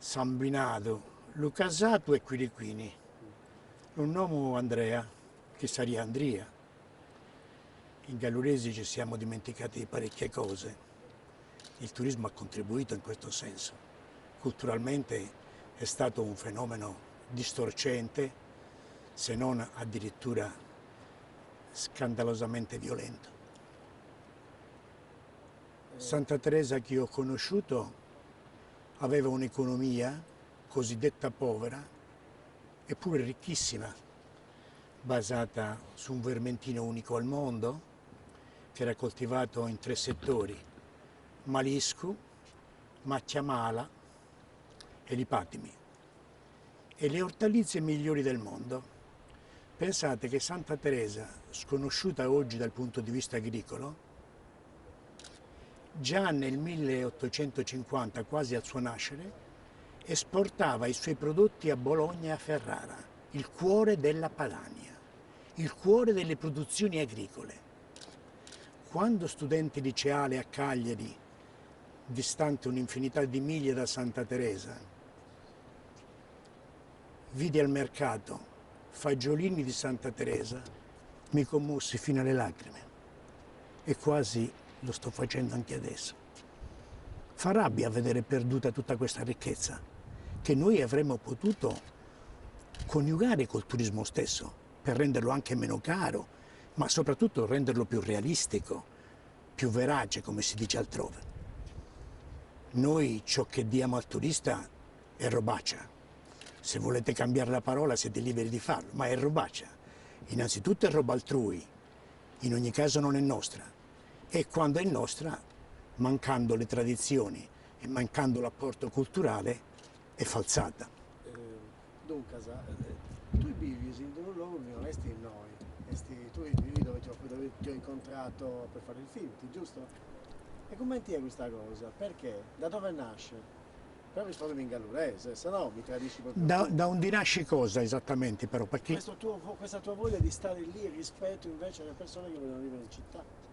San Binato, Lucasato e Quiriquini. Un nome Andrea, che sarebbe Andria. In Galluresi ci siamo dimenticati di parecchie cose. Il turismo ha contribuito in questo senso. Culturalmente è stato un fenomeno distorcente, se non addirittura scandalosamente violento. Santa Teresa che ho conosciuto aveva un'economia cosiddetta povera, eppure ricchissima, basata su un vermentino unico al mondo, che era coltivato in 3 settori: Maliscu, Macchiamala e Lipatimi, e le ortalizie migliori del mondo. Pensate che Santa Teresa, sconosciuta oggi dal punto di vista agricolo, già nel 1850, quasi al suo nascere, esportava i suoi prodotti a Bologna e a Ferrara, il cuore della Padania, il cuore delle produzioni agricole. Quando studente liceale a Cagliari, distante un'infinità di miglia da Santa Teresa, vidi al mercato fagiolini di Santa Teresa, mi commossi fino alle lacrime, e quasi lo sto facendo anche adesso. Fa rabbia vedere perduta tutta questa ricchezza, che noi avremmo potuto coniugare col turismo stesso, per renderlo anche meno caro, ma soprattutto renderlo più realistico, più verace, come si dice altrove. Noi ciò che diamo al turista è robaccia. Se volete cambiare la parola siete liberi di farlo, ma è robaccia. Innanzitutto è roba altrui, in ogni caso non è nostra. E quando è nostra, mancando le tradizioni e mancando l'apporto culturale, è falsata. Dunque, tu vivi in un luogo che non resti in noi, tu vivi dove ti ho incontrato per fare il film, giusto? E come ti è questa cosa? Perché? Da dove nasce? Però rispondimi in gallurese, se no mi tradisci proprio. Da un di nasce cosa esattamente però? Perché Questa tua voglia di stare lì rispetto invece alle persone che vogliono vivere in città.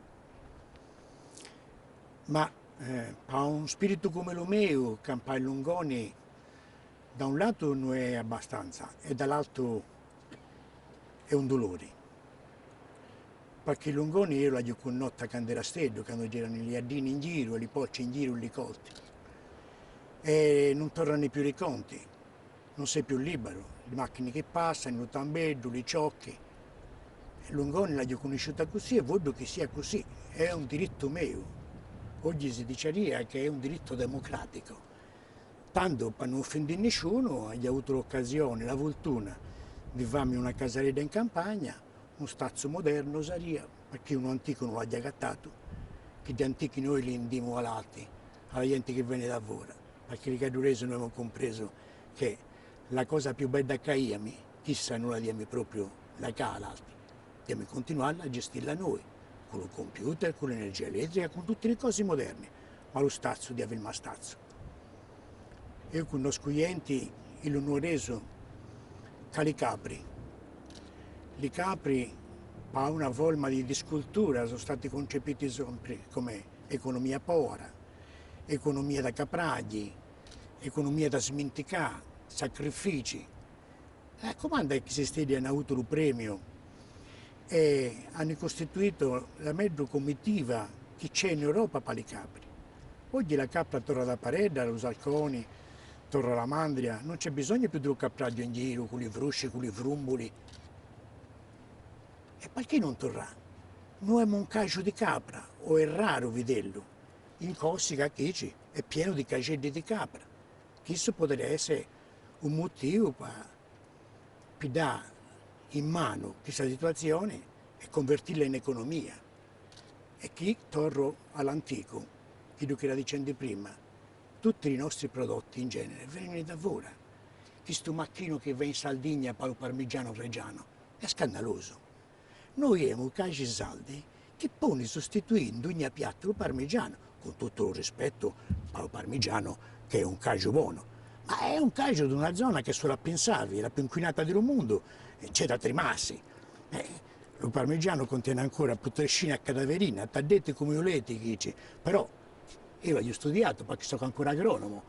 ma ha un spirito come lo mio, Campai Lungoni, da un lato non è abbastanza e dall'altro è un dolore. Perché Lungoni io la gioco notte quando era stesso, quando c'erano gli ardini in giro, i polci in giro, li colti. E non tornano più i conti, non sei più libero, le macchine che passano, il tambeddo, i ciocchi. E Lungoni l'ho conosciuta così e voglio che sia così, è un diritto mio. Oggi si diceria che è un diritto democratico. Tanto per non offendere nessuno, hai avuto l'occasione, la fortuna di farmi una casaletta in campagna, un stazzo moderno saria, perché uno antico non l'ha gattato, che di antichi noi li indiamo alati, alla gente che viene da fuori, perché i caduresi noi abbiamo compreso che la cosa più bella che abbiamo, chissà non la diamo proprio la cala, dobbiamo continuare a gestirla noi, con il computer, con l'energia elettrica, con tutte le cose moderne, ma lo stazzo di avere il mastazzo. Io conosco gente, il l'hanno reso cali capri. I capri, per una forma di scultura, sono stati concepiti sempre come economia povera, economia da capragli, economia da smenticare, sacrifici. Comanda che questi stati hanno avuto il premio e hanno costituito la mezza comitiva che c'è in Europa per i capri. Oggi la capra torna da Paredda, lo Salconi, torna alla Mandria, non c'è bisogno più di un capraggio in giro, con i frusci, con i frumboli. E perché non torna? Noi abbiamo un cacio di capra, o è raro vederlo. In Corsica Chici è pieno di cacelli di capra. Questo potrebbe essere un motivo per dare in mano questa situazione e convertirla in economia. E qui torno all'antico, quello che era dicendo prima, tutti i nostri prodotti in genere vengono da fuori. Questo macchino che va in Sardegna per il parmigiano reggiano è scandaloso. Noi abbiamo casi saldi che pone sostituendo ogni piatto il parmigiano, con tutto il rispetto per il parmigiano che è un cacio buono. Ma è un cacio di una zona che solo a pensarvi, è la più inquinata del mondo, c'è da tremarsi. Il parmigiano contiene ancora putrescina cadaverina, t'ha detto come volete, però io l'ho studiato perché sono ancora agronomo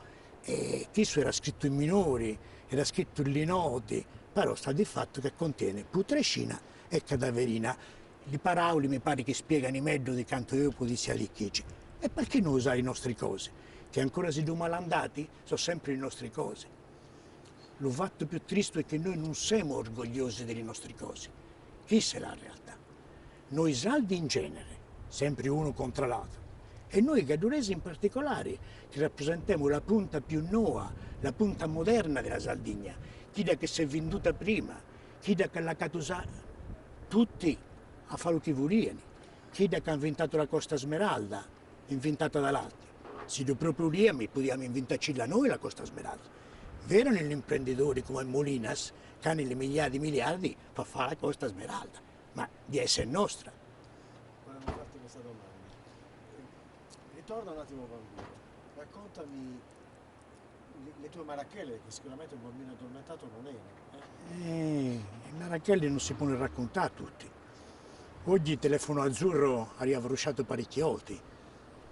E questo era scritto in minori, era scritto in linoti, però sta di fatto che contiene putrescina e cadaverina. Le parole mi pare che spiegano i metodi di canto io potessi arricchirci. E perché non usare i nostri cosi? Che ancora si sono malandati? Sono sempre le nostre cose. Lo fatto più triste è che noi non siamo orgogliosi delle nostre cose. Questa è la realtà. Noi saldi in genere, sempre uno contro l'altro, e noi gadunesi in particolare, che rappresentiamo la punta più nuova, la punta moderna della Sardegna, chi da che si è venduta prima, chi da che l'ha catusa tutti a fare lo che volevano, chi da che ha inventato la Costa Smeralda, inventata dall'altro. Se lo proprio volevamo, potevamo inventarci da noi la Costa Smeralda. Vero gli imprenditori come Molinas, che hanno le migliaia di miliardi per fare la Costa Smeralda, ma di essere nostra. Volevo farti questa domanda. Ritorna un attimo bambino, raccontami le tue marachelle, che sicuramente un bambino addormentato non era. I marachelle non si può raccontare a tutti. Oggi il telefono azzurro arriva bruciato parecchie volte,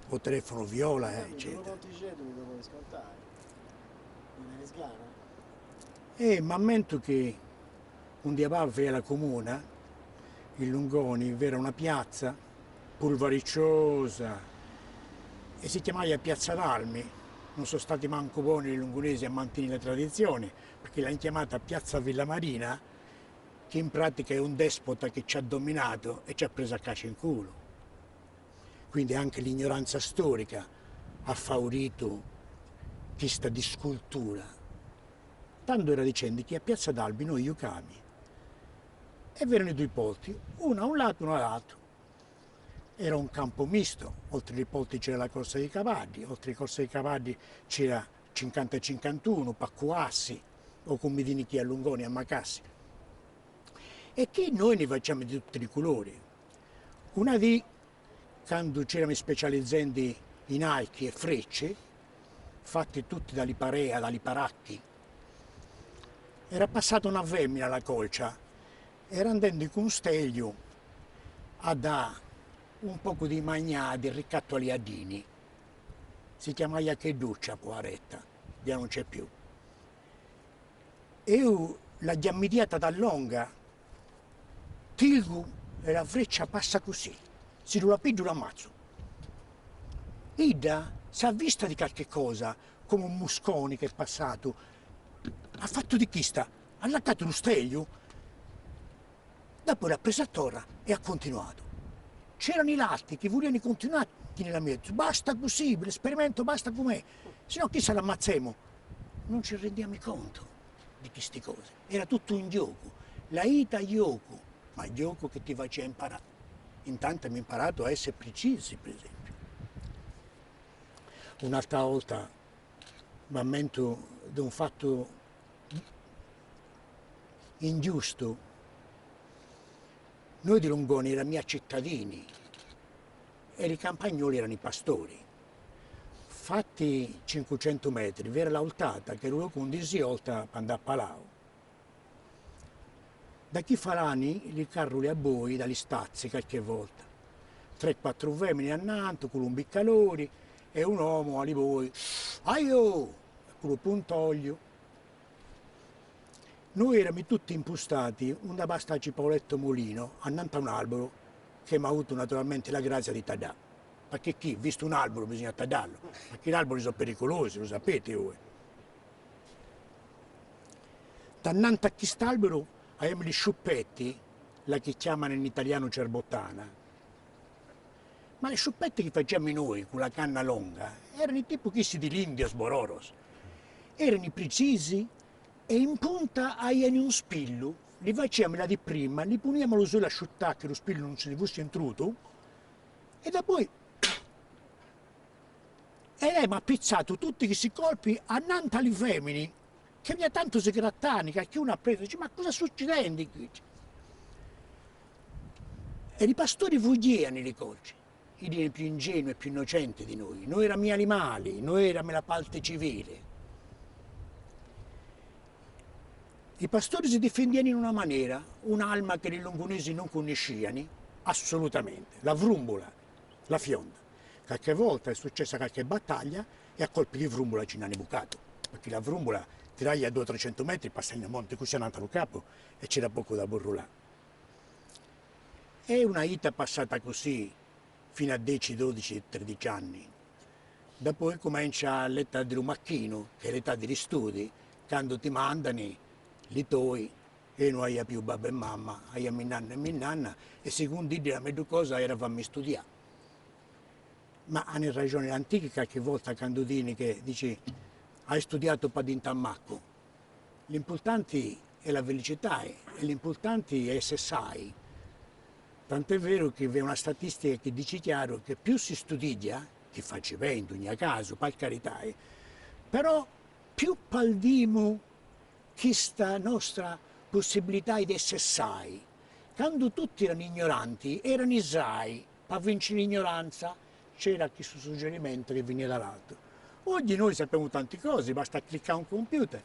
o telefono viola, Due eccetera. volte mi devo riscontare. Non eri sgana? E mi ammento che un dia alla comuna, in Lungoni, era una piazza pulvericciosa e si chiamava Piazza d'Armi. Non sono stati manco buoni i lungonesi a mantenere le tradizioni, perché l'hanno chiamata Piazza Villamarina, che in pratica è un despota che ci ha dominato e ci ha preso a calcio in culo. Quindi anche l'ignoranza storica ha favorito questa discultura. Tanto era dicendo che a Piazza d'Albi noi giocavamo e v'erano i due polti, uno a un lato e uno all'altro. Era un campo misto, oltre ai polti c'era la corsa dei cavalli, oltre alla corsa dei cavalli c'era 50-51, Paccuassi o come dini chi a Lungoni a Macassi. E che noi ne facciamo di tutti i colori. Una di, quando c'erano specializzandi in archi e frecce, fatti tutti dagli Parea, dagli Paracchi, era passata una femmina alla colcia, era andando con steglio a dare un poco di magnà di ricatto agli adini. Si chiamava Cheduccia, poveretta, già non c'è più. E io l'ho giammidiata da longa, tilgo e la freccia passa così, se non la piglio l'ammazzo. Ida si è vista di qualche cosa, come un Musconi che è passato, ha fatto di chista, ha lasciato lo steglio, dopo l'ha presa a torra e ha continuato. C'erano i latti che volevano continuare nella mezzo, basta così, l'esperimento basta com'è, se no chi se l'ammazziamo? Non ci rendiamo conto di queste cose, era tutto un gioco, la ita gioco, ma gioco che ti faceva imparare. Intanto mi ho imparato a essere precisi, per esempio. Un'altra volta mi ammento di un fatto ingiusto. Noi di Lungoni eravamo cittadini e i campagnoli erano i pastori. Fatti 500 metri, vera l'altata che ero con 10 volte per andare a Palau. Da chi farani il carro a boi, dagli stazzi qualche volta. 3-4 femmine annanto, con un biccalori e un uomo ali boi. Aio! Con un puntoglio. Noi eravamo tutti impostati, un da pastarci Paoletto Molino, annanto a un albero, che mi ha avuto naturalmente la grazia di tagliare. Perché chi, visto un albero, bisogna tagliarlo, perché gli alberi sono pericolosi, lo sapete voi. Dannanto a quest'albero abbiamo gli sciuppetti, la che chiamano in italiano cerbottana. Ma le sciuppette che facciamo noi, con la canna lunga, erano i tipo chissi di l'Indios Bororos. Erano precisi, e in punta avevano un spillo, li facciamo là di prima, li poniamo sulla asciuttà che lo spillo non se ne fosse intruto, e da poi lei mi ha pizzato tutti questi colpi annanto alle femmine, che mi ha tanto si grattani, che uno ha preso, dice, ma cosa sta succedendo qui? E i pastori fuggivano le colci, i più ingenui e più innocenti di noi eravamo animali, noi eravamo la parte civile. I pastori si difendevano in una maniera, un'alma che i lungonesi non conoscevano, assolutamente, la vrumbola, la fionda. Qualche volta è successa qualche battaglia e a colpi di vrumbola ci hanno bucato. perché la vrumbola tiragli a 200-300 metri, passa in monte, così è andato al capo e c'era poco da burrulare. È una vita passata così fino a 10, 12, 13 anni. Dopo comincia l'età del macchino, che è l'età degli studi, quando ti mandano, li toi, e non hai più babbo e mamma, hai mia nonna e mia nanna, e secondo dire la meglio cosa era farmi studiare. Ma hanno ragione l'antica qualche volta quando dici che dici hai studiato per d'intammacco. L'importante è la velocità e l'importante è se sai. Tant'è vero che c'è una statistica che dice chiaro che più si studia, che faccia bene in ogni caso, per carità, però più paldiamo questa nostra possibilità di essere sai. Quando tutti erano ignoranti, erano i sai, per vincere l'ignoranza c'era questo suggerimento che veniva dall'alto. Oggi noi sappiamo tante cose, basta cliccare un computer,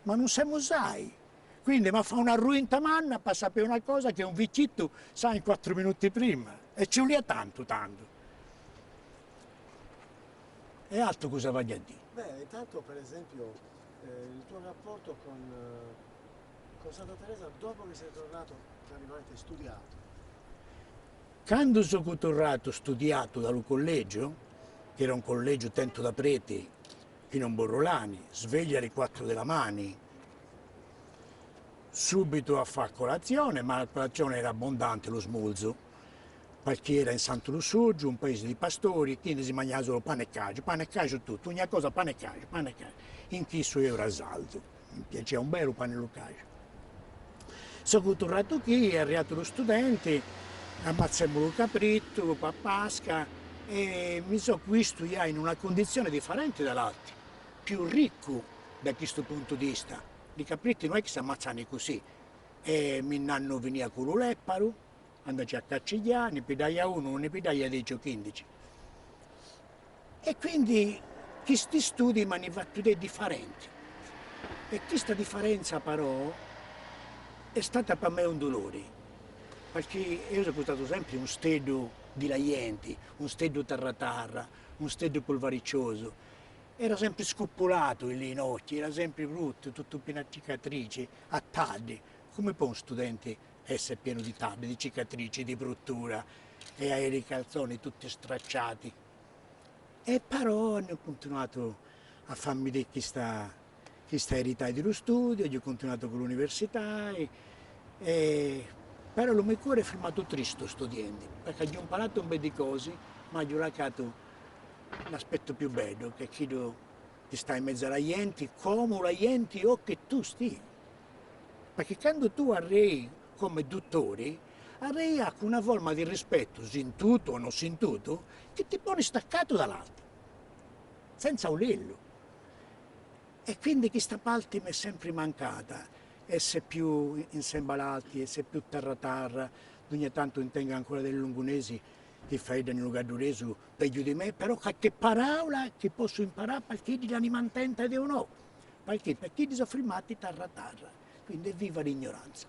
ma non siamo sai. Quindi ma fa una ruinta manna per sapere una cosa che un vecchietto sa in 4 minuti prima. E ci vuole tanto, tanto. E altro cosa voglio dire? Beh, intanto per esempio il tuo rapporto con Santa Teresa dopo che sei tornato, tra virgolette, studiato. Quando sono tornato studiato dal collegio, che era un collegio tento da preti, fino a Borrolani, sveglia alle 4 della mani, subito a fare colazione, ma la colazione era abbondante, lo smulzo, perché era in Santo Lussurgio, un paese di pastori, quindi si mangiava solo pane e caggio tutto, ogni cosa pane e caggio, pane e caggio. In chiso io era saldo, mi piaceva un bello pane e caggio. Sono tornato qui, è arrivato lo studente, ammazziamo il capretto, a Pasca, e mi sono qui studiare in una condizione differente dall'altro, più ricco da questo punto di vista. I capretti non è che si ammazzano così, e mio nonno veniva con l'Ulepparo, andaci a caccigliare, ne pidaia uno, ne pidaia 10 o 15. E quindi questi studi mi hanno fatto dei differenti. E questa differenza però è stata per me un dolore, perché io sono stato sempre un stedo di laienti, un stedo terra-terra, un stedo polvariccioso. Era sempre scoppolato lì in occhi, era sempre brutto, tutto pieno di cicatrici, a tardi. Come può un studente essere pieno di tardi, di cicatrici, di bruttura e avere i calzoni tutti stracciati? E però hanno continuato a farmi vedere questa eredità dello studio, io ho continuato con l'università, però il mio cuore è fermato triste studiando, perché ho imparato un po' di cose, ma ho lasciato l'aspetto più bello, che è quello di stare in mezzo alla gente, come la gente o che tu stii. Perché quando tu arrivi come dottore, arrivi con una forma di rispetto, sintuto o non sintuto, che ti pone staccato dall'altro, senza volerlo. E quindi questa parte mi è sempre mancata, essere più insieme all'altro, essere più terra-terra, ogni tanto intengo ancora dei lungunesi che fai nel lugar d'Uresu peggio di me, però che parola che posso imparare perché di l'animantenta di o no, perché sono filmati terra-terra, quindi viva l'ignoranza.